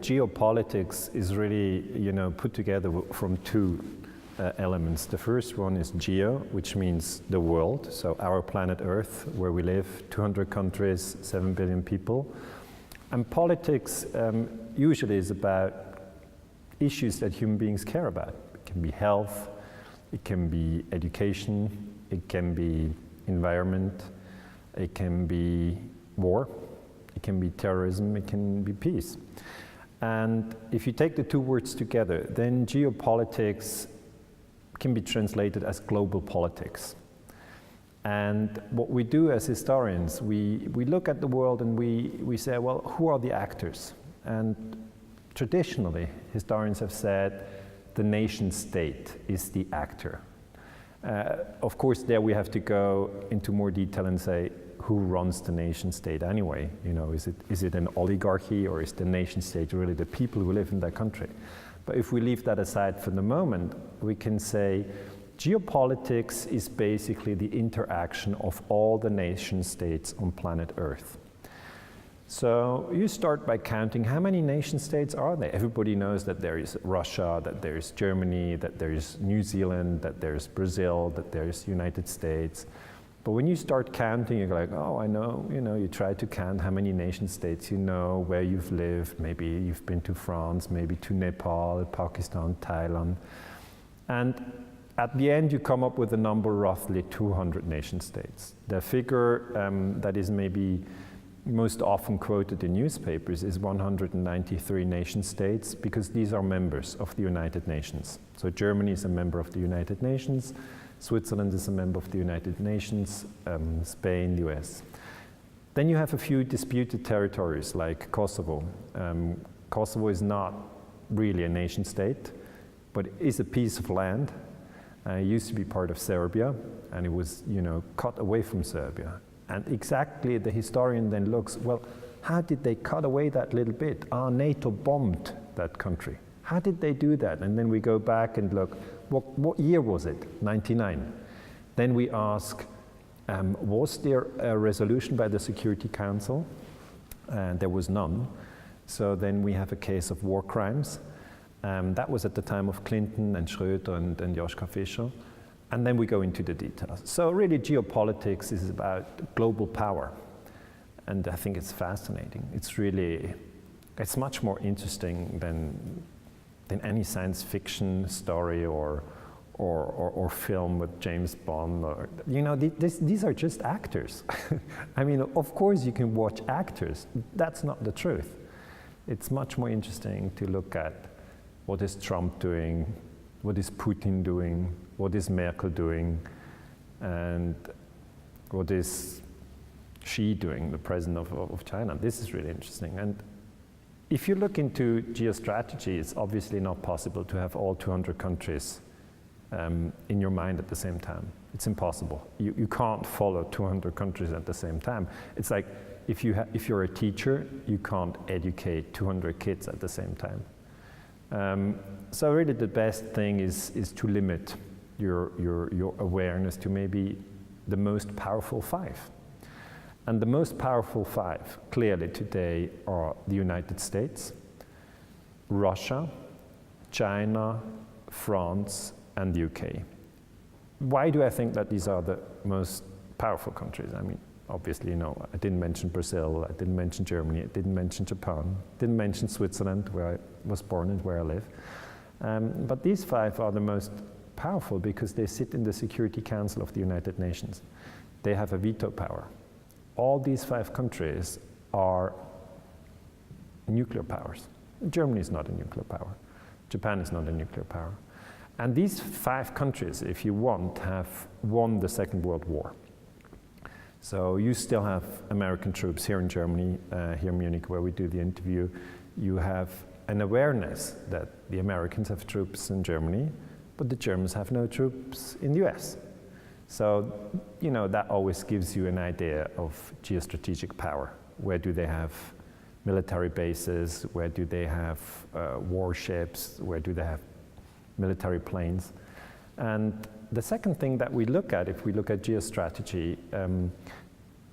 geopolitics is really, put together from two elements. The first one is geo, which means the world, so our planet Earth, where we live, 200 countries, 7 billion people. And politics usually is about issues that human beings care about. It can be health, it can be education, it can be environment, it can be war, it can be terrorism, it can be peace. And if you take the two words together, then geopolitics can be translated as global politics. And what we do as historians, we look at the world and we say, well, who are the actors? And traditionally, historians have said the nation state is the actor. Of course, there we have to go into more detail and say, who runs the nation state anyway? Is it an oligarchy, or is the nation state really the people who live in that country? But if we leave that aside for the moment, we can say geopolitics is basically the interaction of all the nation states on planet Earth. So you start by counting how many nation states are there. Everybody knows that there is Russia, that there is Germany, that there is New Zealand, that there is Brazil, that there is United States. But when you start counting, you're like, oh, I know, you try to count how many nation states you know, where you've lived, maybe you've been to France, maybe to Nepal, Pakistan, Thailand. And at the end, you come up with a number roughly 200 nation states. The figure that is maybe most often quoted in newspapers is 193 nation states, because these are members of the United Nations. So Germany is a member of the United Nations, Switzerland is a member of the United Nations, Spain, US. Then you have a few disputed territories like Kosovo. Kosovo is not really a nation state, but it is a piece of land. It used to be part of Serbia, and it was, cut away from Serbia. And exactly the historian then looks, well, how did they cut away that little bit? NATO bombed that country. How did they do that? And then we go back and look, what year was it? 99. Then we ask, was there a resolution by the Security Council? There was none. So then we have a case of war crimes. That was at the time of Clinton and Schröder and Joschka Fischer. And then we go into the details. So really geopolitics is about global power. And I think it's fascinating. It's much more interesting than any science fiction story or film with James Bond. These are just actors. I mean, of course you can watch actors. That's not the truth. It's much more interesting to look at what is Trump doing, what is Putin doing, what is Merkel doing, and what is Xi doing, the president of China. This is really interesting. And if you look into geostrategy, it's obviously not possible to have all 200 countries in your mind at the same time. It's impossible. You can't follow 200 countries at the same time. It's like if you're a teacher, you can't educate 200 kids at the same time. So really the best thing is to limit your awareness to maybe the most powerful 5. And the most powerful 5, clearly today, are the United States, Russia, China, France, and the UK. Why do I think that these are the most powerful countries? I mean, obviously, I didn't mention Brazil, I didn't mention Germany, I didn't mention Japan, didn't mention Switzerland, where I was born and where I live. But these 5 are the most powerful because they sit in the Security Council of the United Nations. They have a veto power. All these 5 countries are nuclear powers. Germany is not a nuclear power. Japan is not a nuclear power. And these 5 countries, if you want, have won the Second World War. So you still have American troops here in Germany, here in Munich, where we do the interview. You have an awareness that the Americans have troops in Germany, but the Germans have no troops in the US. So, that always gives you an idea of geostrategic power. Where do they have military bases? Where do they have warships? Where do they have military planes? And the second thing that we look at, if we look at geostrategy,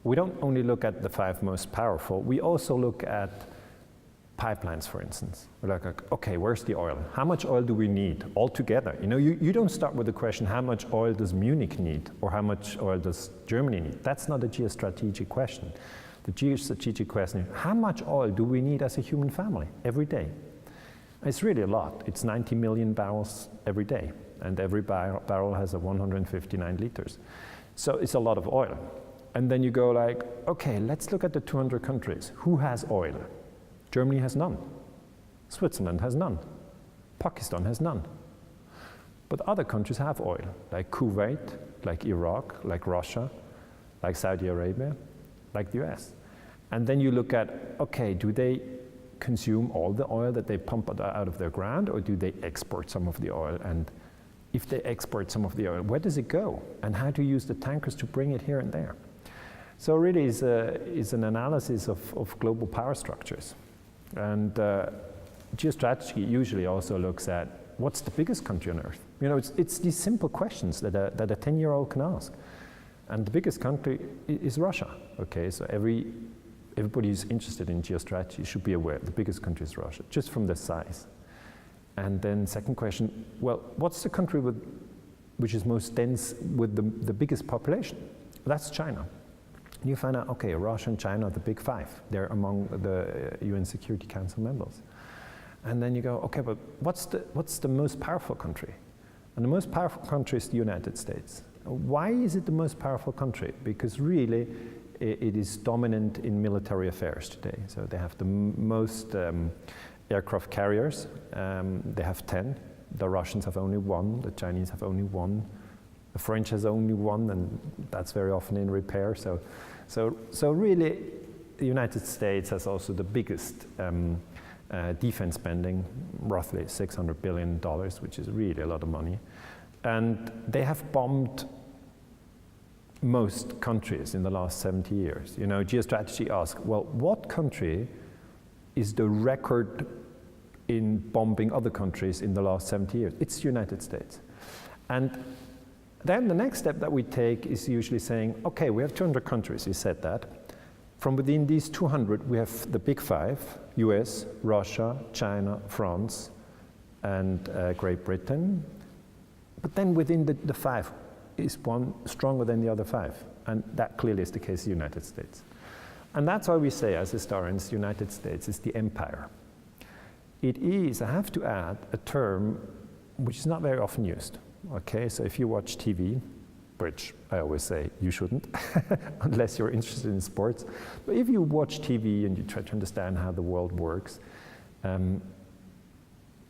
we don't only look at the 5 most powerful, we also look at pipelines, for instance. We're like, okay, where's the oil? How much oil do we need altogether? You know, you don't start with the question, how much oil does Munich need, or how much oil does Germany need? That's not a geostrategic question. The geostrategic question is, how much oil do we need as a human family every day? It's really a lot. It's 90 million barrels every day, and every barrel has 159 liters. So it's a lot of oil. And then you go like, okay, let's look at the 200 countries. Who has oil? Germany has none. Switzerland has none. Pakistan has none. But other countries have oil, like Kuwait, like Iraq, like Russia, like Saudi Arabia, like the US. And then you look at, okay, do they consume all the oil that they pump out of their ground, or do they export some of the oil? And if they export some of the oil, where does it go? And how do you use the tankers to bring it here and there? So really is an analysis of global power structures. And geostrategy usually also looks at what's the biggest country on Earth? You know, it's these simple questions that a 10-year-old can ask. And the biggest country is Russia. Okay, so everybody who's interested in geostrategy should be aware the biggest country is Russia, just from the size. And then second question, well, what's the country which is most dense with the biggest population? That's China. And you find out, okay, Russia and China are the big five. They're among the UN Security Council members. And then you go, okay, but what's the most powerful country? And the most powerful country is the United States. Why is it the most powerful country? Because really, it is dominant in military affairs today. So they have the most aircraft carriers. They have 10. The Russians have only 1. The Chinese have only 1. The French has only 1, and that's very often in repair. So really, the United States has also the biggest defense spending, roughly $600 billion, which is really a lot of money. And they have bombed most countries in the last 70 years. You know, geostrategy asks, well, what country is the record in bombing other countries in the last 70 years? It's the United States. And then the next step that we take is usually saying, okay, we have 200 countries, you said that. From within these 200, we have the big five, US, Russia, China, France, and Great Britain. But then within the five is one stronger than the other five. And that clearly is the case in the United States. And that's why we say, as historians, the United States is the empire. It is, I have to add, a term which is not very often used. Okay, so if you watch TV, which I always say you shouldn't, unless you're interested in sports, but if you watch TV and you try to understand how the world works,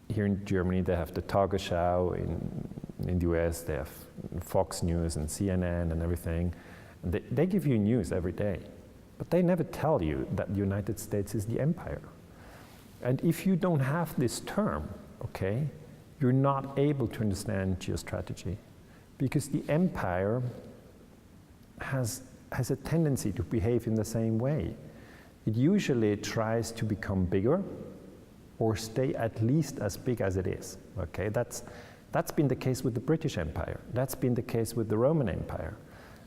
here in Germany they have the Tagesschau, in the US they have Fox News and CNN and everything, and they give you news every day, but they never tell you that the United States is the empire. And if you don't have this term, okay, you're not able to understand geostrategy, because the empire has a tendency to behave in the same way. It usually tries to become bigger or stay at least as big as it is. Okay, that's been the case with the British Empire. That's been the case with the Roman Empire.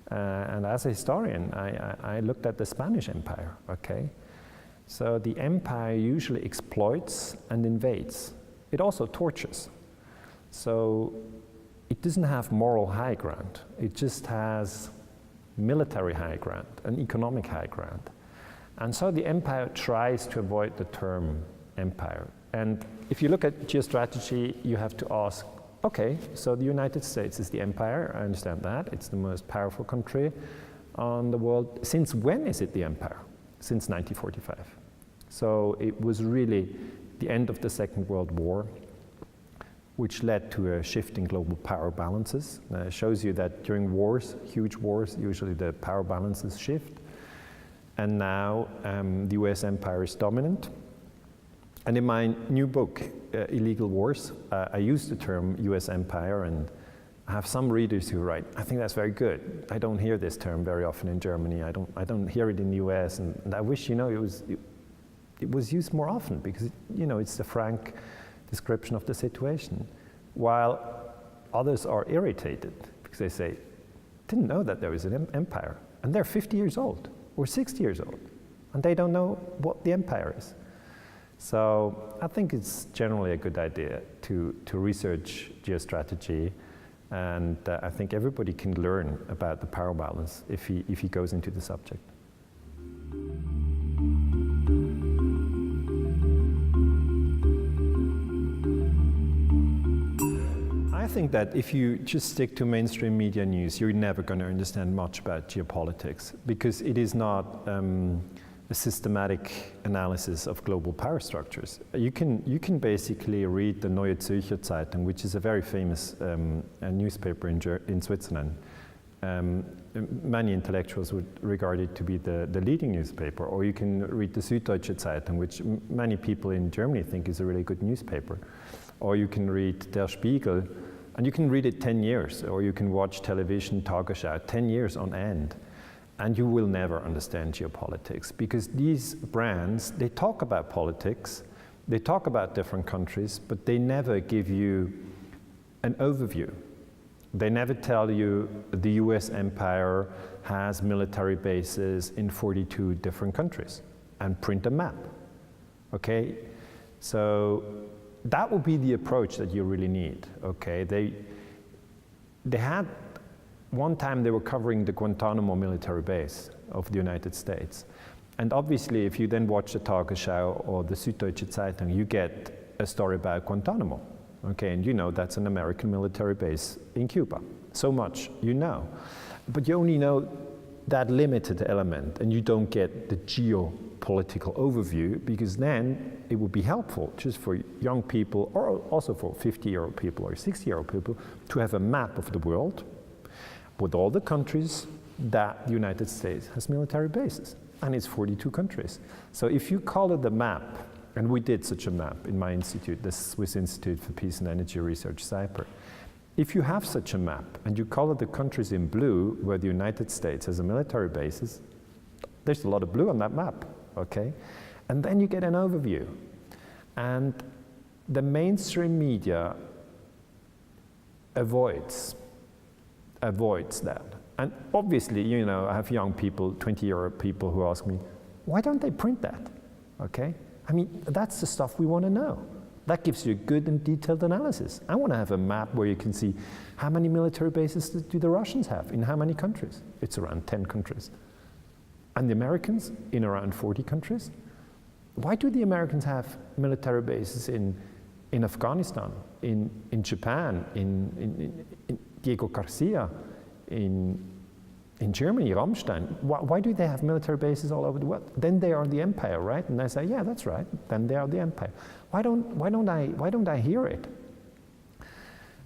And as a historian, I looked at the Spanish Empire. Okay, so the empire usually exploits and invades. It also tortures. So it doesn't have moral high ground. It just has military high ground and economic high ground. And so the empire tries to avoid the term empire. And if you look at geostrategy, you have to ask, okay, so the United States is the empire. I understand that. It's the most powerful country on the world. Since when is it the empire? Since 1945. So it was really the end of the Second World War, which led to a shift in global power balances. It shows you that during wars, huge wars, usually the power balances shift. And now the US empire is dominant. And in my new book, Illegal Wars, I use the term US empire, and I have some readers who write, I think that's very good. I don't hear this term very often in Germany. I don't hear it in the US, and I wish, you know, it was used more often, because, you know, it's the frank description of the situation, while others are irritated because they say, didn't know that there was an empire, and they're 50 years old or 60 years old, and they don't know what the empire is. So I think it's generally a good idea to research geostrategy, and I think everybody can learn about the power balance if he goes into the subject. I think that if you just stick to mainstream media news, you're never going to understand much about geopolitics, because it is not a systematic analysis of global power structures. You can basically read the Neue Zürcher Zeitung, which is a very famous newspaper in Switzerland. Many intellectuals would regard it to be the leading newspaper, or you can read the Süddeutsche Zeitung, which many people in Germany think is a really good newspaper. Or you can read Der Spiegel, and you can read it 10 years, or you can watch television, Tagesschau, 10 years on end, and you will never understand geopolitics, because these brands, they talk about politics, they talk about different countries, but they never give you an overview. They never tell you the US empire has military bases in 42 different countries and print a map, okay? So that would be the approach that you really need, okay? They had, one time they were covering the Guantanamo military base of the United States. And obviously, if you then watch the Tagesschau or the Süddeutsche Zeitung, you get a story about Guantanamo, okay? And you know that's an American military base in Cuba. So much you know. But you only know that limited element, and you don't get the geopolitical overview, because then it would be helpful just for young people, or also for 50-year-old people or 60-year-old people, to have a map of the world with all the countries that the United States has military bases, and it's 42 countries. So if you call it the map, and we did such a map in my institute, the Swiss Institute for Peace and Energy Research, CYPER. If you have such a map, and you color the countries in blue where the United States has a military bases, there's a lot of blue on that map, okay? And then you get an overview. And the mainstream media avoids that. And obviously, you know, I have young people, 20-year-old people who ask me, why don't they print that, okay? I mean, that's the stuff we want to know. That gives you a good and detailed analysis. I want to have a map where you can see how many military bases do the Russians have, in how many countries? It's around 10 countries. And the Americans in around 40 countries? Why do the Americans have military bases in Afghanistan, in Japan, in Diego Garcia, in Germany, Rammstein? Why do they have military bases all over the world? Then they are the empire, right? And I say, yeah, that's right. Then they are the empire. Why don't I hear it?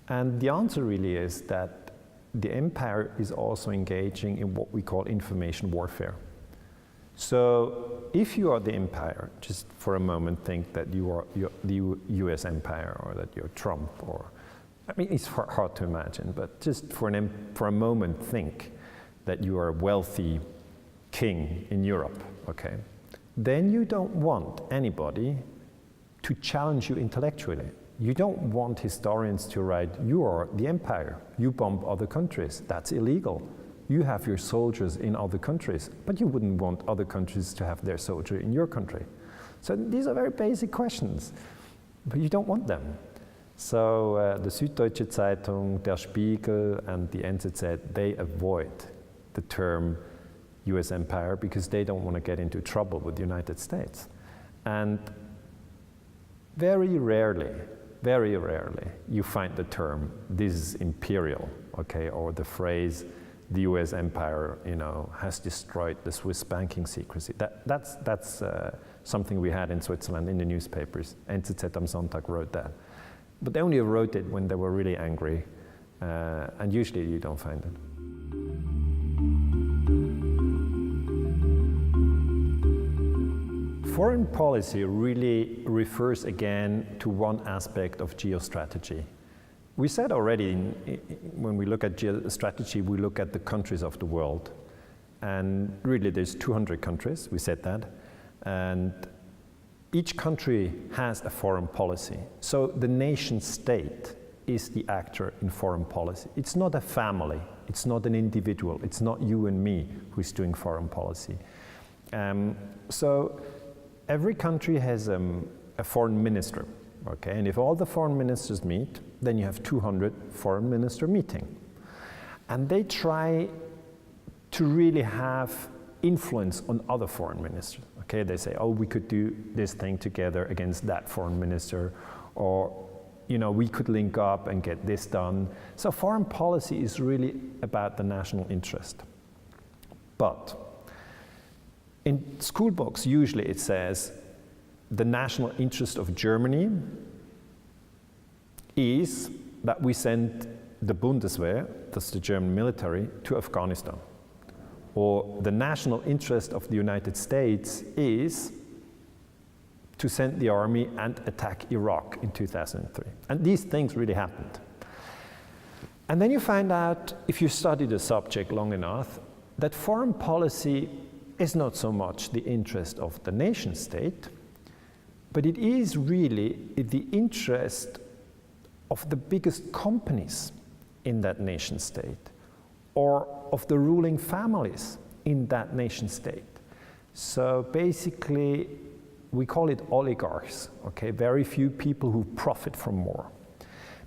And the answer really is that the empire is also engaging in what we call information warfare. So if you are the empire, just for a moment think that you're the US empire, or that you're Trump, or, I mean, it's hard to imagine, but just for a moment think that you are a wealthy king in Europe, okay? Then you don't want anybody to challenge you intellectually. You don't want historians to write, you are the empire, you bomb other countries, that's illegal. You have your soldiers in other countries, but you wouldn't want other countries to have their soldier in your country. So these are very basic questions, but you don't want them. So the Süddeutsche Zeitung, Der Spiegel, and the NZZ, they avoid the term US empire because they don't want to get into trouble with the United States. And very rarely, you find the term, this is imperial, okay, or the phrase, the US empire, you know, has destroyed the Swiss banking secrecy. That's something we had in Switzerland in the newspapers. NZZ am Sonntag wrote that. But they only wrote it when they were really angry, and usually you don't find it. Foreign policy really refers again to one aspect of geostrategy. We said already, when we look at geostrategy, we look at the countries of the world. And really there's 200 countries, we said that. And each country has a foreign policy. So the nation state is the actor in foreign policy. It's not a family, it's not an individual, it's not you and me who's doing foreign policy. So every country has a foreign minister, okay? And if all the foreign ministers meet, then you have 200 foreign minister meeting. And they try to really have influence on other foreign ministers, okay? They say, oh, we could do this thing together against that foreign minister, or, you know, we could link up and get this done. So foreign policy is really about the national interest. But in school books, usually it says the national interest of Germany is that we send the Bundeswehr, that's the German military, to Afghanistan. Or the national interest of the United States is to send the army and attack Iraq in 2003. And these things really happened. And then you find out, if you study the subject long enough, that foreign policy is not so much the interest of the nation state, but it is really the interest of the biggest companies in that nation state, or of the ruling families in that nation state. So basically, we call it oligarchs, okay? Very few people who profit from more.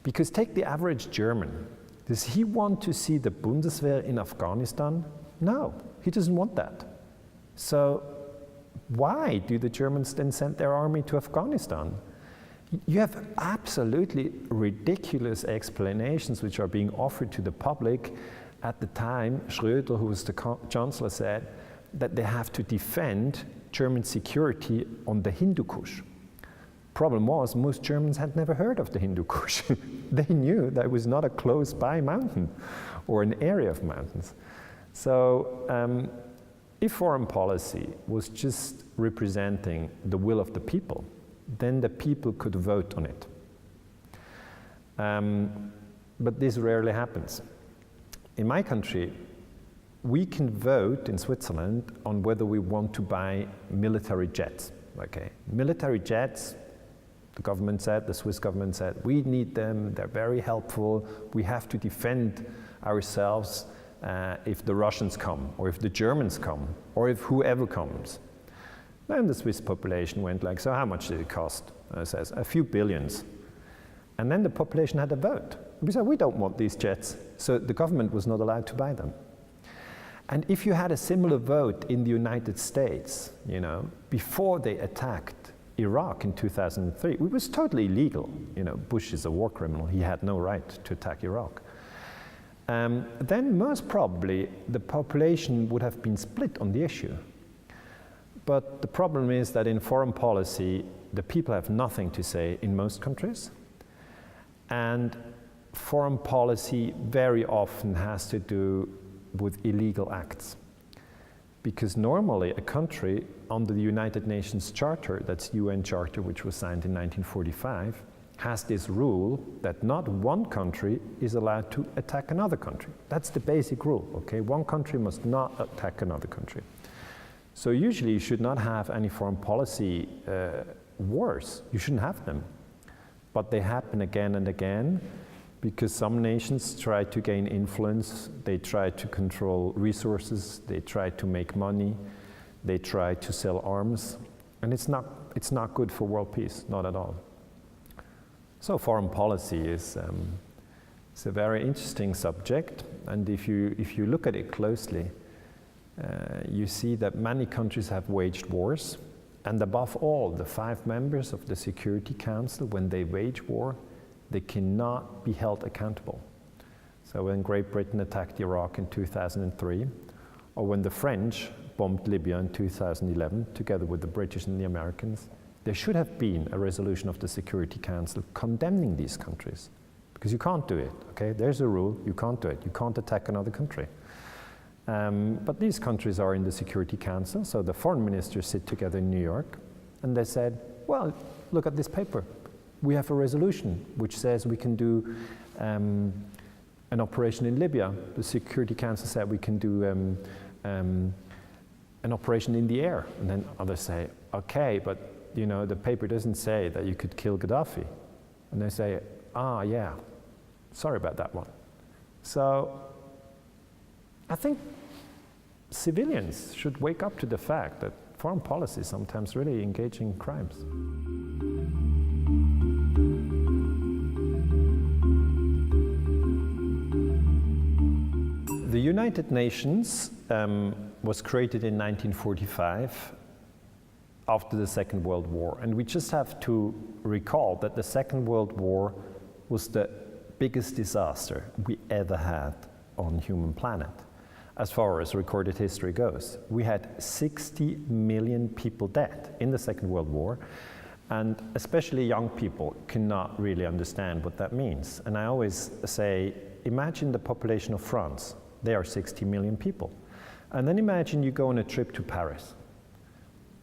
Because take the average German. Does he want to see the Bundeswehr in Afghanistan? No, he doesn't want that. So why do the Germans then send their army to Afghanistan? You have absolutely ridiculous explanations which are being offered to the public. At the time, Schröder, who was the chancellor, said that they have to defend German security on the Hindu Kush. Problem was, most Germans had never heard of the Hindu Kush. They knew that it was not a close-by mountain or an area of mountains. So if foreign policy was just representing the will of the people, then the people could vote on it. But this rarely happens. In my country, we can vote in Switzerland on whether we want to buy military jets. Okay, military jets, the government said, the Swiss government said, we need them, they're very helpful, we have to defend ourselves if the Russians come, or if the Germans come, or if whoever comes. Then the Swiss population went like, so how much did it cost? It says, a few billions. And then the population had a vote. We said, we don't want these jets. So the government was not allowed to buy them. And if you had a similar vote in the United States, you know, before they attacked Iraq in 2003, it was totally illegal. You know, Bush is a war criminal. He had no right to attack Iraq. Then most probably the population would have been split on the issue. But the problem is that in foreign policy, the people have nothing to say in most countries. And foreign policy very often has to do with illegal acts. Because normally a country under the United Nations Charter, that's UN Charter, which was signed in 1945, has this rule that not one country is allowed to attack another country. That's the basic rule, okay? One country must not attack another country. So usually you should not have any foreign policy wars. You shouldn't have them. But they happen again and again because some nations try to gain influence, they try to control resources, they try to make money, they try to sell arms, and it's not good for world peace, not at all. So foreign policy is it's a very interesting subject, and if you look at it closely, you see that many countries have waged wars, and above all, the 5 members of the Security Council, when they wage war, they cannot be held accountable. So when Great Britain attacked Iraq in 2003, or when the French bombed Libya in 2011, together with the British and the Americans, there should have been a resolution of the Security Council condemning these countries, because you can't do it, okay? There's a rule, you can't do it. You can't attack another country. But these countries are in the Security Council, so the foreign ministers sit together in New York, and they said, well, look at this paper. We have a resolution which says we can do an operation in Libya. The Security Council said we can do an operation in the air. And then others say, okay, but you know, the paper doesn't say that you could kill Gaddafi. And they say, ah, yeah, sorry about that one. So I think civilians should wake up to the fact that foreign policy sometimes really engage in crimes. United Nations was created in 1945 after the Second World War. And we just have to recall that the Second World War was the biggest disaster we ever had on human planet, as far as recorded history goes. We had 60 million people dead in the Second World War, and especially young people cannot really understand what that means. And I always say, imagine the population of France. They are 60 million people. And then imagine you go on a trip to Paris.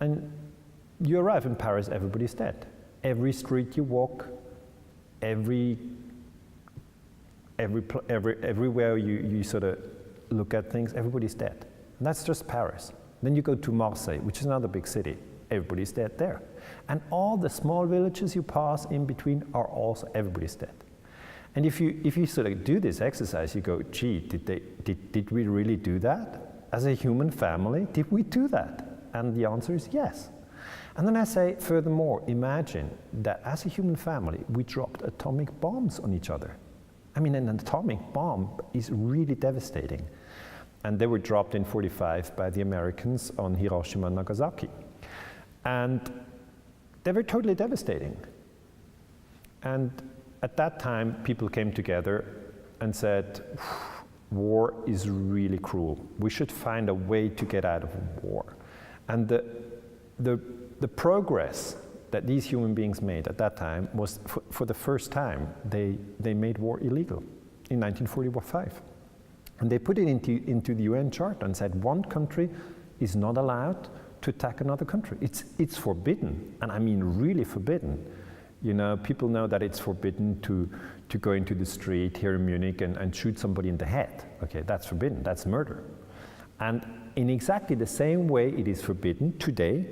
And you arrive in Paris, everybody's dead. Every street you walk, everywhere you sort of look at things, everybody's dead. And that's just Paris. Then you go to Marseille, which is another big city. Everybody's dead there. And all the small villages you pass in between are also, everybody's dead. And if you sort of do this exercise, you go, gee, did we really do that? As a human family, did we do that? And the answer is yes. And then I say, furthermore, imagine that as a human family, we dropped atomic bombs on each other. I mean, an atomic bomb is really devastating. And they were dropped in 1945 by the Americans on Hiroshima and Nagasaki. And they were totally devastating. And at that time, people came together and said, war is really cruel. We should find a way to get out of war. And the progress that these human beings made at that time was, for the first time, they made war illegal in 1945. And they put it into the UN Charter and said one country is not allowed to attack another country. It's forbidden, and I mean really forbidden. You know, people know that it's forbidden to go into the street here in Munich and shoot somebody in the head. Okay, that's forbidden, that's murder. And in exactly the same way it is forbidden today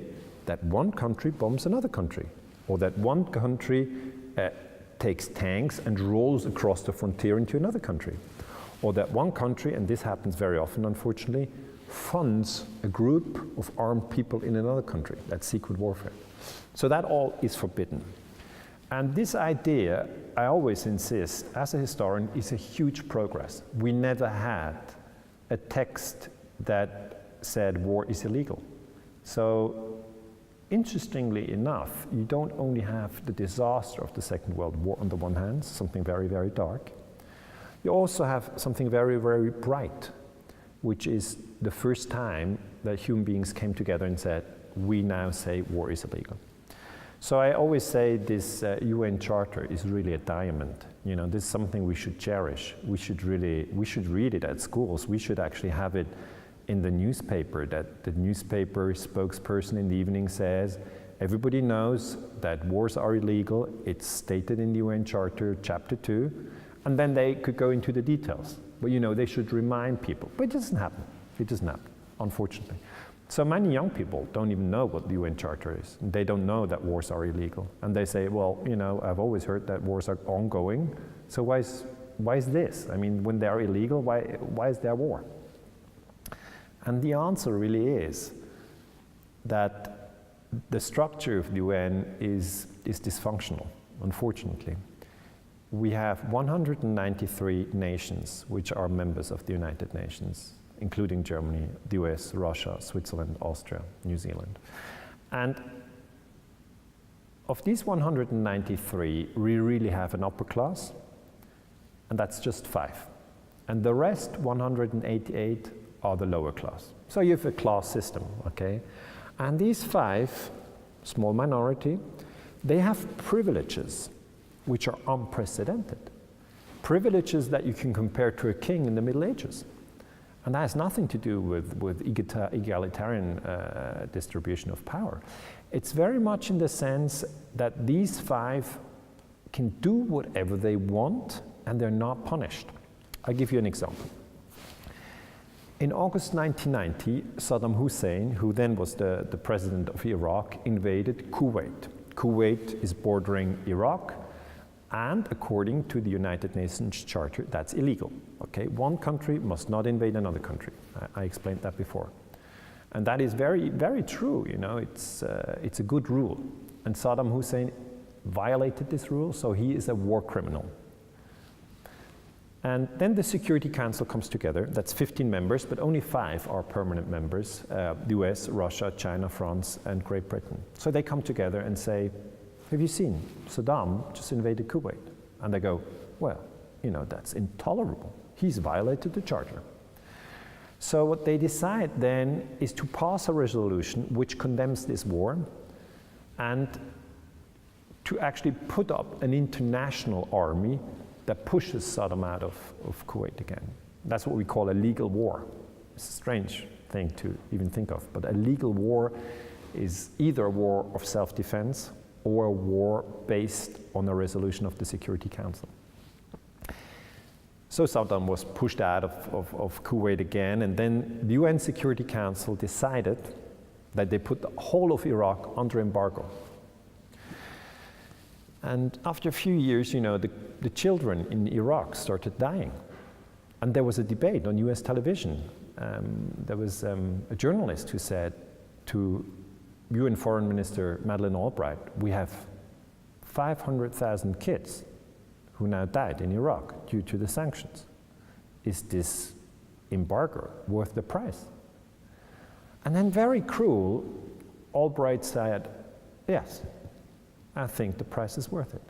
that one country bombs another country, or that one country takes tanks and rolls across the frontier into another country, or that one country, and this happens very often unfortunately, funds a group of armed people in another country. That's secret warfare. So that all is forbidden. And this idea, I always insist, as a historian, is a huge progress. We never had a text that said war is illegal. So, interestingly enough, you don't only have the disaster of the Second World War on the one hand, something very, very dark. You also have something very, very bright, which is the first time that human beings came together and said, we now say war is illegal. So I always say this UN Charter is really a diamond. You know, this is something we should cherish. We should read it at schools. We should actually have it in the newspaper, that the newspaper spokesperson in the evening says, everybody knows that wars are illegal. It's stated in the UN Charter, Chapter 2, and then they could go into the details. But you know, they should remind people. But it doesn't happen. It doesn't happen, unfortunately. So many young people don't even know what the UN Charter is. They don't know that wars are illegal. And they say, well, you know, I've always heard that wars are ongoing, so why is this? I mean, when they are illegal, why is there war? And the answer really is that the structure of the UN is dysfunctional, unfortunately. We have 193 nations which are members of the United Nations, including Germany, the US, Russia, Switzerland, Austria, New Zealand. And of these 193, we really have an upper class, and that's just 5. And the rest, 188, are the lower class. So you have a class system, okay? And these 5, small minority, they have privileges which are unprecedented. Privileges that you can compare to a king in the Middle Ages. And that has nothing to do with egalitarian distribution of power. It's very much in the sense that these 5 can do whatever they want and they're not punished. I'll give you an example. In August 1990, Saddam Hussein, who then was the president of Iraq, invaded Kuwait. Kuwait is bordering Iraq, and according to the United Nations Charter, that's illegal. Okay, one country must not invade another country. I explained that before, and that is very, very true. You know, it's a good rule, and Saddam Hussein violated this rule, so he is a war criminal. And then the Security Council comes together. That's 15 members, but only 5 are permanent members, the US, Russia, China, France, and Great Britain. So they come together and say, have you seen Saddam just invaded Kuwait? And they go, well, you know, that's intolerable. He's violated the charter. So what they decide then is to pass a resolution which condemns this war and to actually put up an international army that pushes Saddam out of Kuwait again. That's what we call a legal war. It's a strange thing to even think of, but a legal war is either a war of self-defense or a war based on a resolution of the Security Council. So Saddam was pushed out of Kuwait again, and then the UN Security Council decided that they put the whole of Iraq under embargo. And after a few years, you know, the children in Iraq started dying. And there was a debate on US television. There was a journalist who said to UN Foreign Minister Madeleine Albright, we have 500,000 kids who now died in Iraq due to the sanctions. Is this embargo worth the price? And then very cruel, Albright said, yes, I think the price is worth it.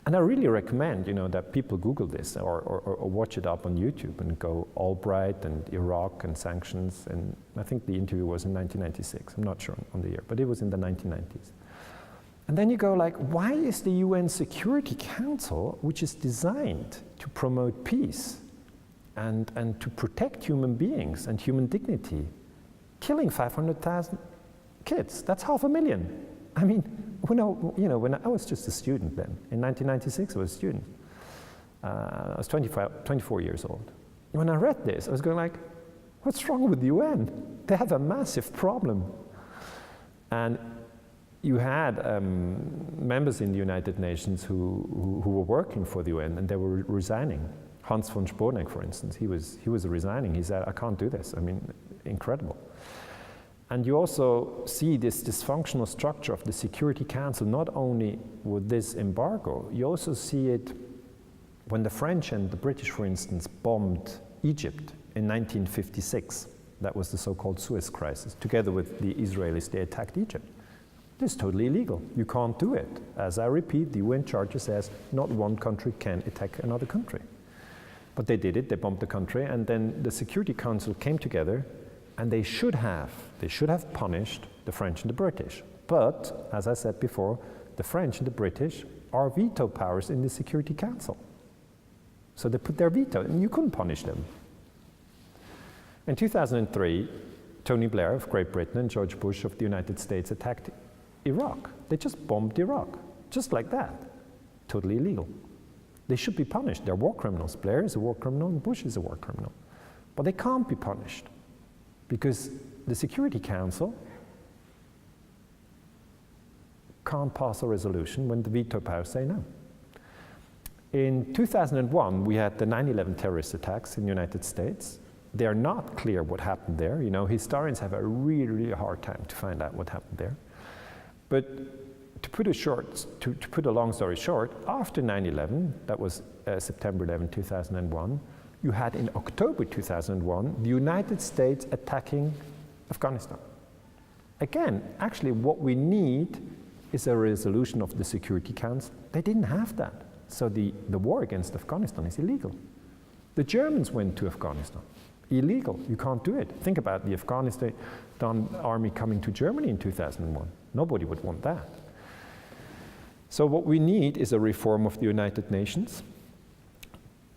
And I really recommend, you know, that people Google this or watch it up on YouTube and go Albright and Iraq and sanctions. And I think the interview was in 1996. I'm not sure on the year, but it was in the 1990s. And then you go like, why is the UN Security Council, which is designed to promote peace and to protect human beings and human dignity, killing 500,000 kids? That's 500,000. I mean, when I was just a student then, in 1996 I was a student. I was 24 years old. When I read this, I was going like, what's wrong with the UN? They have a massive problem. And you had members in the United Nations who were working for the UN, and they were resigning. Hans von Sponeck, for instance, he was resigning. He said, I can't do this. I mean, incredible. And you also see this dysfunctional structure of the Security Council, not only with this embargo, you also see it when the French and the British, for instance, bombed Egypt in 1956. That was the so-called Suez Crisis. Together with the Israelis, they attacked Egypt. This is totally illegal. You can't do it. As I repeat, the UN Charter says not one country can attack another country. But they did it, they bombed the country, and then the Security Council came together, and they should have punished the French and the British. But, as I said before, the French and the British are veto powers in the Security Council. So they put their veto, and you couldn't punish them. In 2003, Tony Blair of Great Britain and George Bush of the United States attacked Iraq. They just bombed Iraq, just like that. Totally illegal. They should be punished. They're war criminals. Blair is a war criminal and Bush is a war criminal. But they can't be punished because the Security Council can't pass a resolution when the veto powers say no. In 2001, we had the 9/11 terrorist attacks in the United States. They are not clear what happened there. You know, historians have a really, really hard time to find out what happened there. But to put a long story short, after 9/11, that was September 11, 2001, you had in October 2001, the United States attacking Afghanistan. Again, actually what we need is a resolution of the Security Council. They didn't have that. So the war against Afghanistan is illegal. The Germans went to Afghanistan. Illegal, you can't do it. Think about the Afghanistan army coming to Germany in 2001. Nobody would want that. So what we need is a reform of the United Nations.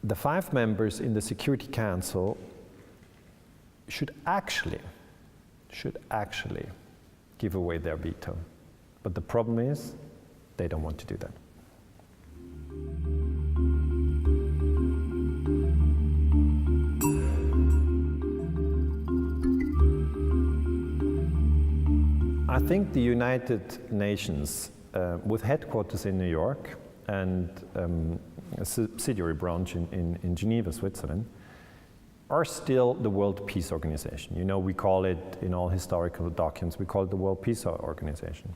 The 5 members in the Security Council should actually give away their veto. But the problem is, they don't want to do that. I think the United Nations, with headquarters in New York and a subsidiary branch in Geneva, Switzerland, are still the World Peace Organization. You know, we call it, in all historical documents, we call it the World Peace Organization.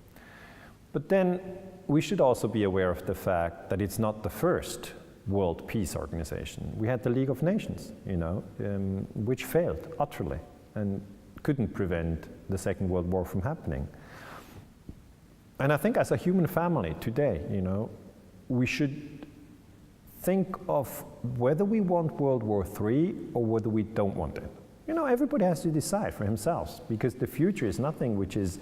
But then we should also be aware of the fact that it's not the first World Peace Organization. We had the League of Nations, which failed utterly and couldn't prevent the Second World War from happening. And I think as a human family today, we should think of whether we want World War III or whether we don't want it. Everybody has to decide for himself, because the future is nothing which is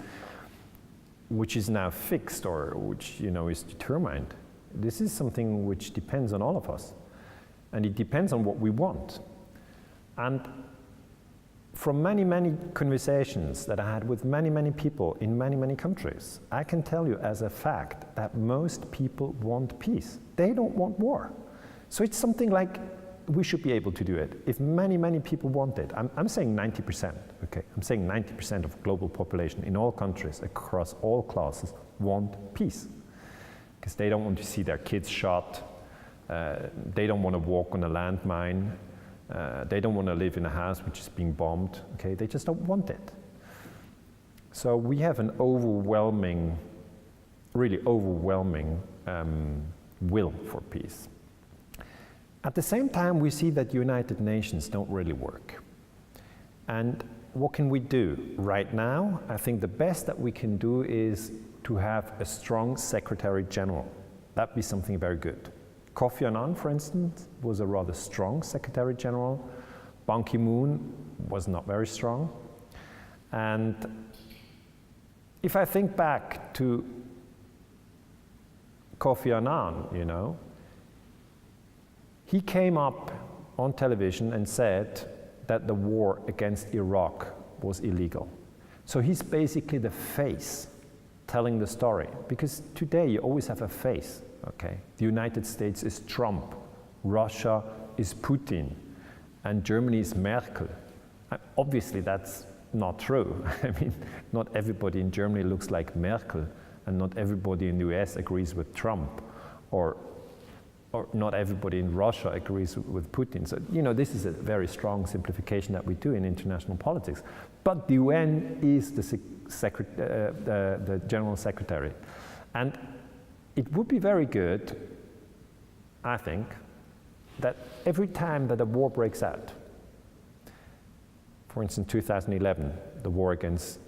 now fixed or which is determined. This is something which depends on all of us, and it depends on what we want. And from many, many conversations that I had with many, many people in many, many countries, I can tell you as a fact that most people want peace. They don't want war. So it's something like we should be able to do it. If many, many people want it, I'm saying 90%, okay? I'm saying 90% of global population in all countries, across all classes, want peace. Because they don't want to see their kids shot, they don't want to walk on a landmine, they don't want to live in a house which is being bombed, okay? They just don't want it. So we have an overwhelming, really overwhelming will for peace. At the same time, we see that United Nations don't really work. And what can we do right now? I think the best that we can do is to have a strong Secretary General. That'd be something very good. Kofi Annan, for instance, was a rather strong Secretary General. Ban Ki-moon was not very strong. And if I think back to Kofi Annan, he came up on television and said that the war against Iraq was illegal. So he's basically the face telling the story, because today you always have a face, okay? The United States is Trump, Russia is Putin, and Germany is Merkel. Obviously that's not true. I mean, not everybody in Germany looks like Merkel, and not everybody in the US agrees with Trump, or not everybody in Russia agrees with Putin. So, this is a very strong simplification that we do in international politics. But the UN is the General Secretary. And it would be very good, I think, that every time that a war breaks out, for instance, 2011, the war against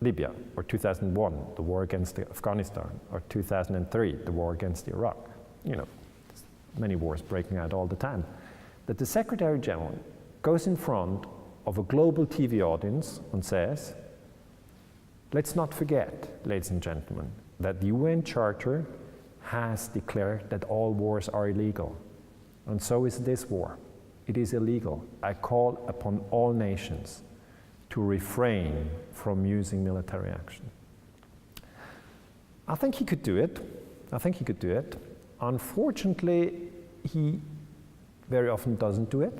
Libya, or 2001, the war against Afghanistan, or 2003, the war against Iraq, many wars breaking out all the time, that the Secretary General goes in front of a global TV audience and says, let's not forget, ladies and gentlemen, that the UN Charter has declared that all wars are illegal. And so is this war. It is illegal. I call upon all nations to refrain from using military action. I think he could do it. Unfortunately, he very often doesn't do it.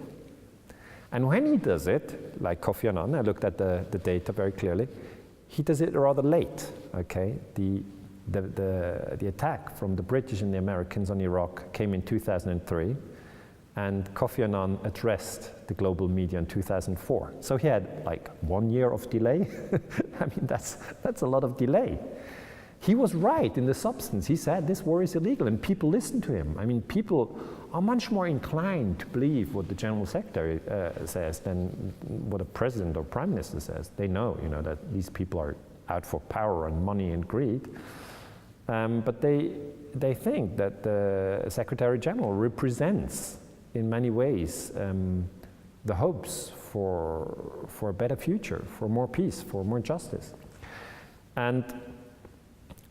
And when he does it, like Kofi Annan, I looked at the data very clearly, he does it rather late, okay? The attack from the British and the Americans on Iraq came in 2003, and Kofi Annan addressed the global media in 2004. So he had like 1 year of delay. I mean, that's a lot of delay. He was right in the substance. He said this war is illegal, and people listened to him. I mean, people are much more inclined to believe what the General Secretary says than what a president or prime minister says. They know, that these people are out for power and money and greed. But they think that the Secretary General represents, in many ways, the hopes for a better future, for more peace, for more justice. And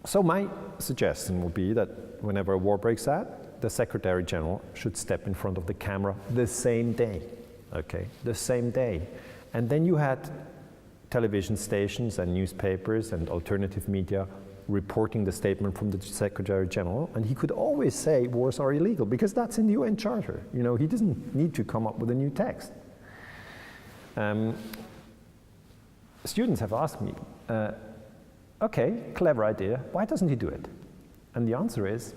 so my suggestion would be that whenever a war breaks out, the Secretary General should step in front of the camera the same day, okay? The same day. And then you had television stations and newspapers and alternative media reporting the statement from the Secretary General, and he could always say wars are illegal, because that's in the UN Charter. He doesn't need to come up with a new text. Students have asked me, okay, clever idea, why doesn't he do it? And the answer is,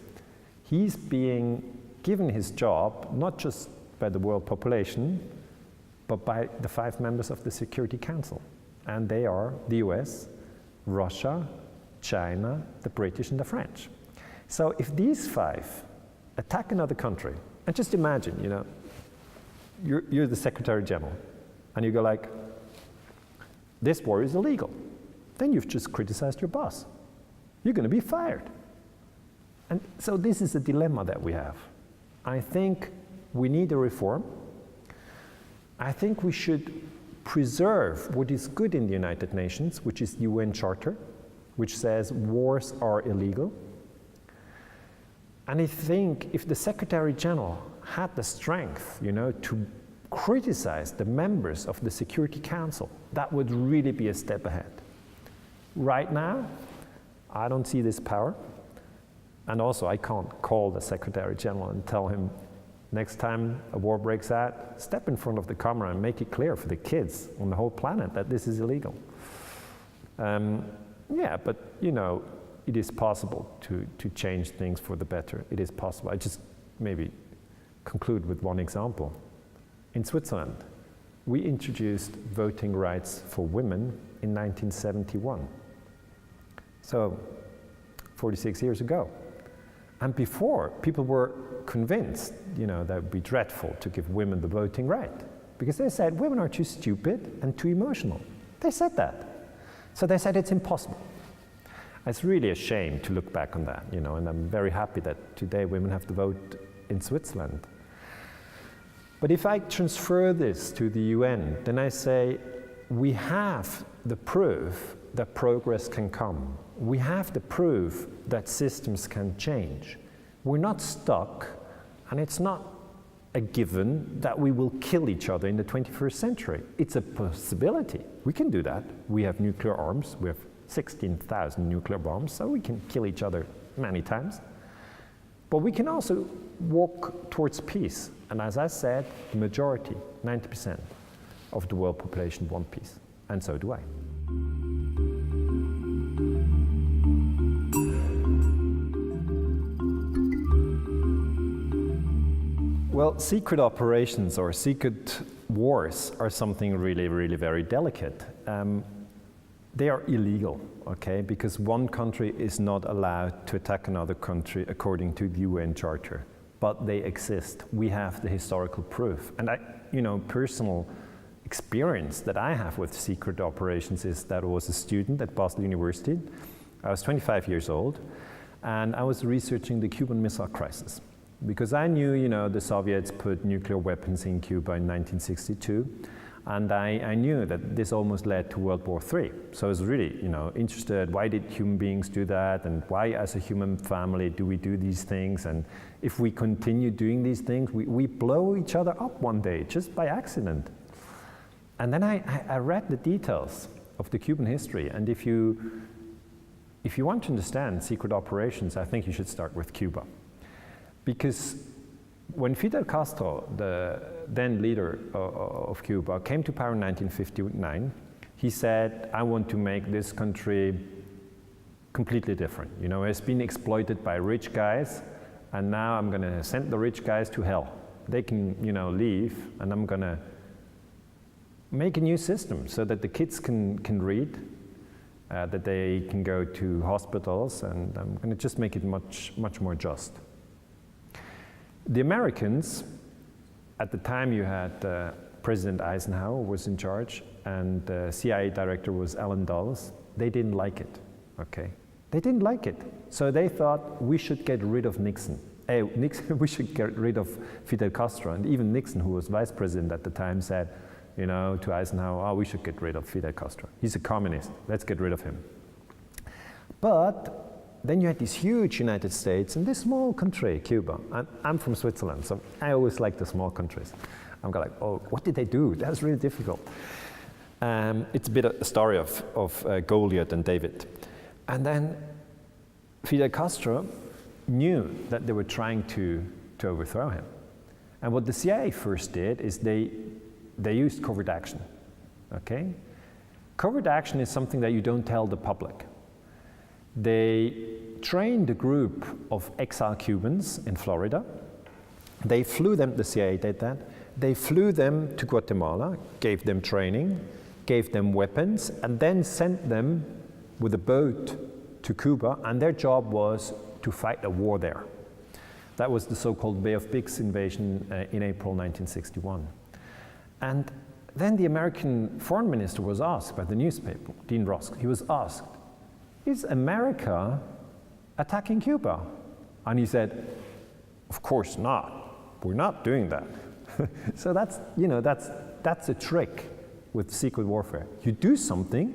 he's being given his job not just by the world population, but by the 5 members of the Security Council. And they are the US, Russia, China, the British, and the French. So if these 5 attack another country, and just imagine, you know, you're the Secretary General, and you go like, this war is illegal. Then you've just criticized your boss. You're going to be fired. And so this is a dilemma that we have. I think we need a reform. I think we should preserve what is good in the United Nations, which is the UN Charter, which says wars are illegal. And I think if the Secretary General had the strength, you know, to criticize the members of the Security Council, that would really be a step ahead. Right now, I don't see this power. And also, I can't call the Secretary General and tell him, next time a war breaks out, step in front of the camera and make it clear for the kids on the whole planet that this is illegal. Yeah, but you know, it is possible to change things for the better. It is possible. I just maybe conclude with one example. In Switzerland, we introduced voting rights for women in 1971. So, 46 years ago. And before, people were convinced, you know, that it would be dreadful to give women the voting right. Because they said women are too stupid and too emotional. They said that. So they said it's impossible. It's really a shame to look back on that, you know, and I'm very happy that today women have the vote in Switzerland. But if I transfer this to the UN, then I say we have the proof that progress can come. We have the proof that systems can change. We're not stuck, and it's not a given that we will kill each other in the 21st century. It's a possibility. We can do that. We have nuclear arms. We have 16,000 nuclear bombs, so we can kill each other many times. But we can also walk towards peace. And as I said, the majority, 90% of the world population want peace. And so do I. Well, secret operations or secret wars are something really, really very delicate. They are illegal, okay, because one country is not allowed to attack another country according to the UN Charter, but they exist. We have the historical proof. And personal experience that I have with secret operations is that I was a student at Basel University. I was 25 years old, and I was researching the Cuban Missile Crisis. Because I knew, the Soviets put nuclear weapons in Cuba in 1962, and I knew that this almost led to World War III. So I was really, interested, why did human beings do that, and why as a human family do we do these things, and if we continue doing these things, we blow each other up one day, just by accident. And then I read the details of the Cuban history, and if you want to understand secret operations, I think you should start with Cuba. Because when Fidel Castro, the then leader of Cuba, came to power in 1959, he said, I want to make this country completely different. It's been exploited by rich guys, and now I'm going to send the rich guys to hell. They can, leave, and I'm going to make a new system so that the kids can read, that they can go to hospitals, and I'm going to just make it much, much more just. The Americans, at the time you had President Eisenhower was in charge, and the CIA director was Allen Dulles. They didn't like it, okay? They didn't like it. So they thought we should get rid of Nixon. We should get rid of Fidel Castro. And even Nixon, who was vice president at the time, said, to Eisenhower, we should get rid of Fidel Castro. He's a communist, let's get rid of him. But then you had this huge United States and this small country, Cuba. And I'm from Switzerland, so I always like the small countries. I'm like, what did they do? That's really difficult. It's a bit a story of Goliath and David. And then Fidel Castro knew that they were trying to overthrow him. And what the CIA first did is they used covert action, okay? Covert action is something that you don't tell the public. They trained a group of exile Cubans in Florida. They flew them, the CIA did that. They flew them to Guatemala, gave them training, gave them weapons, and then sent them with a boat to Cuba, and their job was to fight a war there. That was the so-called Bay of Pigs invasion in April 1961. And then the American foreign minister was asked by the newspaper, Dean Rusk, he was asked, is America attacking Cuba? And he said, of course not. We're not doing that. So that's, you know, that's a trick with secret warfare. You do something,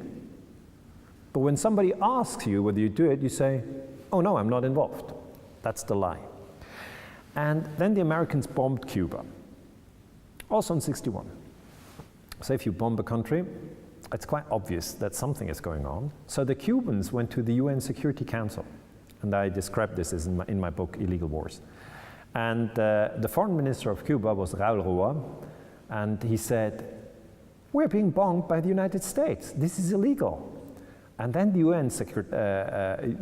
but when somebody asks you whether you do it, you say, oh no, I'm not involved. That's the lie. And then the Americans bombed Cuba, also in '61. So if you bomb a country, it's quite obvious that something is going on. So the Cubans went to the UN Security Council, and I described this as in my book, Illegal Wars. And the foreign minister of Cuba was Raul Roa, and he said, we're being bombed by the United States. This is illegal. And then the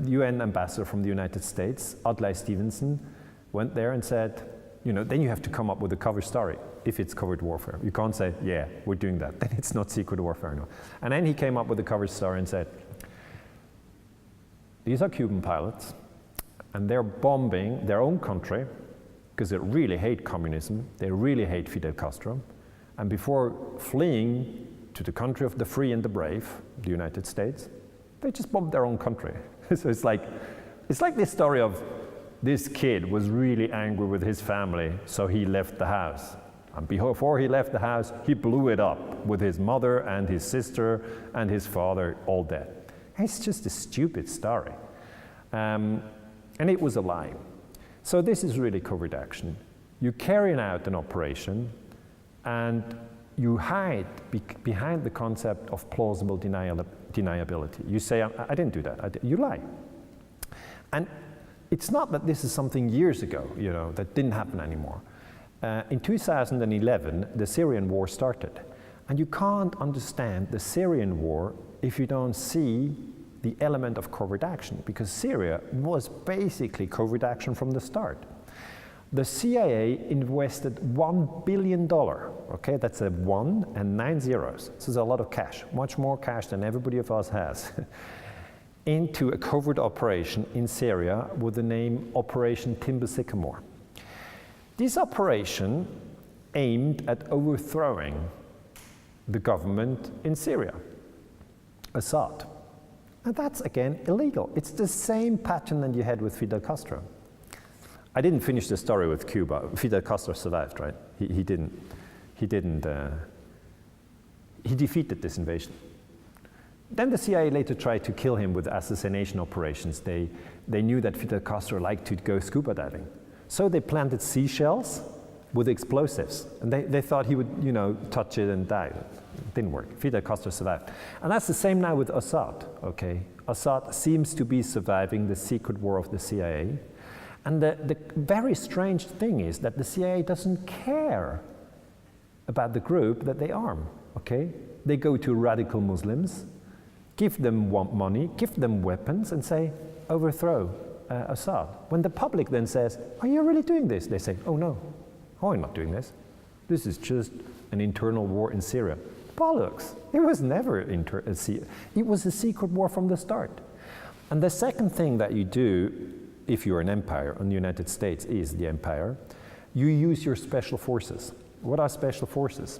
UN ambassador from the United States, Adlai Stevenson, went there and said, you know, then you have to come up with a cover story if it's covert warfare. You can't say, yeah, we're doing that. Then it's not secret warfare anymore. And then he came up with a cover story and said, these are Cuban pilots, and they're bombing their own country because they really hate communism. They really hate Fidel Castro. And before fleeing to the country of the free and the brave, the United States, they just bombed their own country. So it's like this story of this kid was really angry with his family, so he left the house. And before he left the house, he blew it up with his mother and his sister and his father all dead. It's just a stupid story. And it was a lie. So this is really covert action. You carry out an operation and you hide behind the concept of plausible deniability. You say, I didn't do that. You lie. And it's not that this is something years ago, you know, that didn't happen anymore. In 2011, the Syrian war started. And you can't understand the Syrian war if you don't see the element of covert action, because Syria was basically covert action from the start. The CIA invested $1 billion, okay, that's a 1 and 9 zeros. This is a lot of cash, much more cash than everybody of us has, into a covert operation in Syria with the name Operation Timber Sycamore. This operation aimed at overthrowing the government in Syria, Assad. And that's, again, illegal. It's the same pattern that you had with Fidel Castro. I didn't finish the story with Cuba. Fidel Castro survived, right? He defeated this invasion. Then the CIA later tried to kill him with assassination operations. They knew that Fidel Castro liked to go scuba diving. So they planted seashells with explosives. And they thought he would, you know, touch it and die. It didn't work. Fidel Castro survived. And that's the same now with Assad, okay? Assad seems to be surviving the secret war of the CIA. And the very strange thing is that the CIA doesn't care about the group that they arm, okay? They go to radical Muslims, give them money, give them weapons, and say, overthrow Assad. When the public then says, are you really doing this? They say, oh no, I'm not doing this. This is just an internal war in Syria. Bollocks. It was never it was a secret war from the start. And the second thing that you do, if you're an empire, and the United States is the empire, you use your special forces. What are special forces?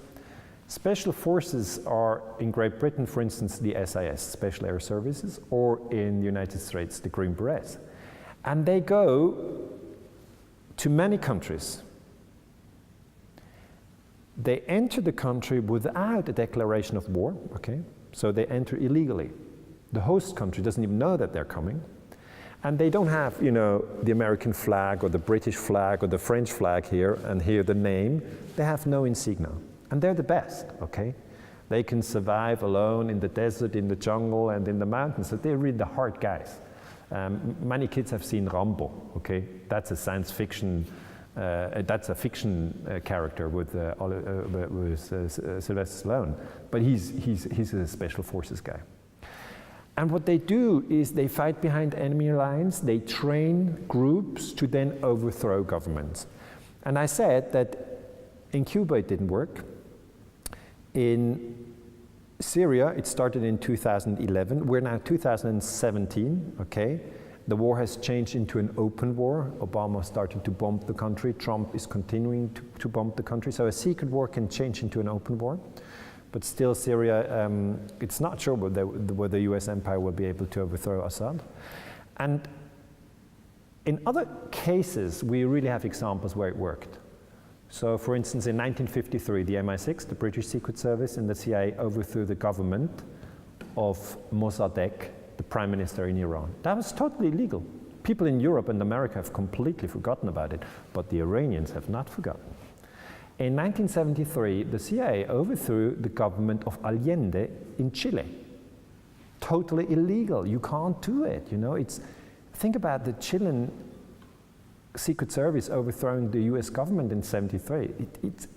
Special forces are, in Great Britain, for instance, the SIS, Special Air Services, or in the United States, the Green Berets. And they go to many countries. They enter the country without a declaration of war, okay? So they enter illegally. The host country doesn't even know that they're coming. And they don't have, you know, the American flag or the British flag or the French flag here and here the name. They have no insignia. And they're the best, okay? They can survive alone in the desert, in the jungle, and in the mountains. So they're really the hard guys. Many kids have seen Rambo, okay? That's a science fiction, that's a fiction character with Sylvester Stallone. But he's a special forces guy. And what they do is they fight behind enemy lines. They train groups to then overthrow governments. And I said that in Cuba it didn't work. In Syria, it started in 2011. We're now 2017, okay? The war has changed into an open war. Obama started to bomb the country. Trump is continuing to bomb the country. So a secret war can change into an open war. But still, Syria, it's not sure whether the US empire will be able to overthrow Assad. And in other cases, we really have examples where it worked. So, for instance, in 1953, the MI6, the British Secret Service, and the CIA overthrew the government of Mossadegh, the prime minister in Iran. That was totally illegal. People in Europe and America have completely forgotten about it, but the Iranians have not forgotten. In 1973, the CIA overthrew the government of Allende in Chile. Totally illegal. You can't do it. You know, think about the Chilean Secret Service overthrowing the US government in 73.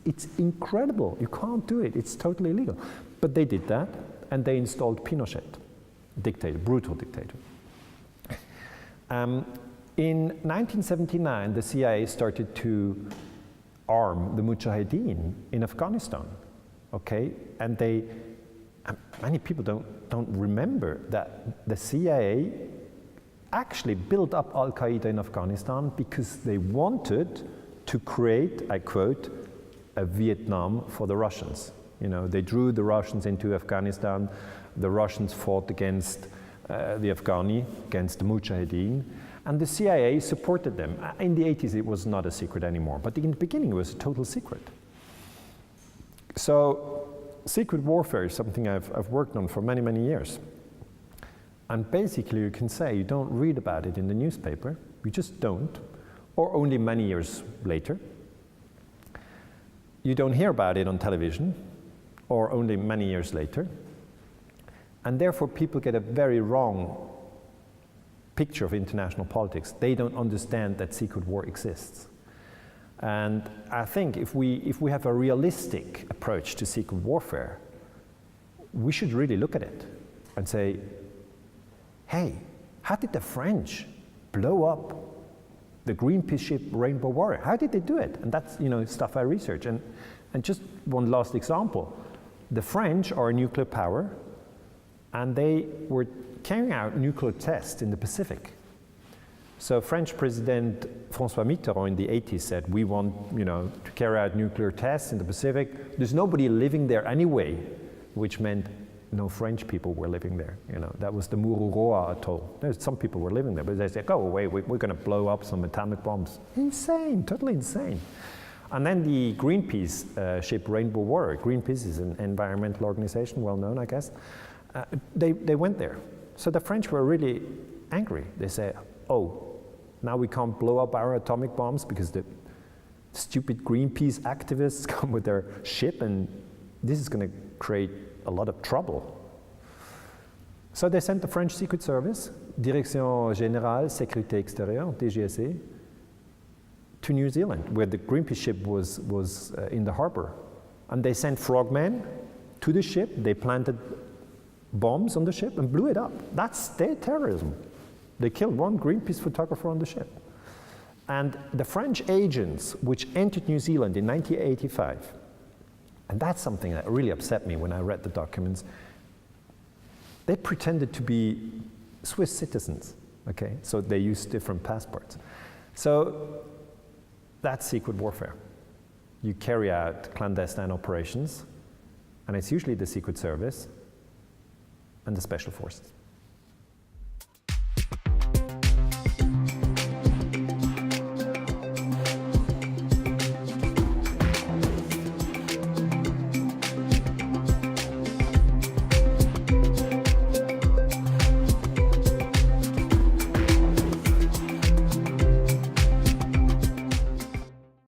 It's incredible. You can't do it. It's totally illegal. But they did that, and they installed Pinochet, dictator, brutal dictator. In 1979, the CIA started to arm the Mujahideen in Afghanistan, okay? And many people don't remember that the CIA actually built up Al-Qaeda in Afghanistan because they wanted to create, I quote, a Vietnam for the Russians. You know, they drew the Russians into Afghanistan. The Russians fought against the Afghani, against the Mujahideen, and the CIA supported them. In the 80s, it was not a secret anymore, but in the beginning, it was a total secret. So, secret warfare is something I've worked on for many, many years. And basically, you can say you don't read about it in the newspaper, you just don't, or only many years later. You don't hear about it on television, or only many years later. And therefore, people get a very wrong picture of international politics. They don't understand that secret war exists. And I think if we have a realistic approach to secret warfare, we should really look at it and say, hey, how did the French blow up the Greenpeace ship Rainbow Warrior? How did they do it? And that's, you know, stuff I research. And just one last example. The French are a nuclear power, and they were carrying out nuclear tests in the Pacific. So French President François Mitterrand in the 80s said, we want, you know, to carry out nuclear tests in the Pacific. There's nobody living there anyway, which meant no French people were living there. You know, that was the Mururoa atoll. Some people were living there, but they said, go away, we're going to blow up some atomic bombs. Insane, totally insane. And then the Greenpeace ship Rainbow Warrior, Greenpeace is an environmental organization, well known, I guess, they went there. So the French were really angry. They said, oh, now we can't blow up our atomic bombs because the stupid Greenpeace activists come with their ship, and this is going to create a lot of trouble. So they sent the French Secret Service, Direction Générale Sécurité Extérieure, DGSE, to New Zealand, where the Greenpeace ship was in the harbor. And they sent frogmen to the ship. They planted bombs on the ship and blew it up. That's state terrorism. They killed one Greenpeace photographer on the ship. And the French agents, which entered New Zealand in 1985, and that's something that really upset me when I read the documents, they pretended to be Swiss citizens, okay? So they used different passports. So that's secret warfare. You carry out clandestine operations, and it's usually the Secret Service and the Special Forces.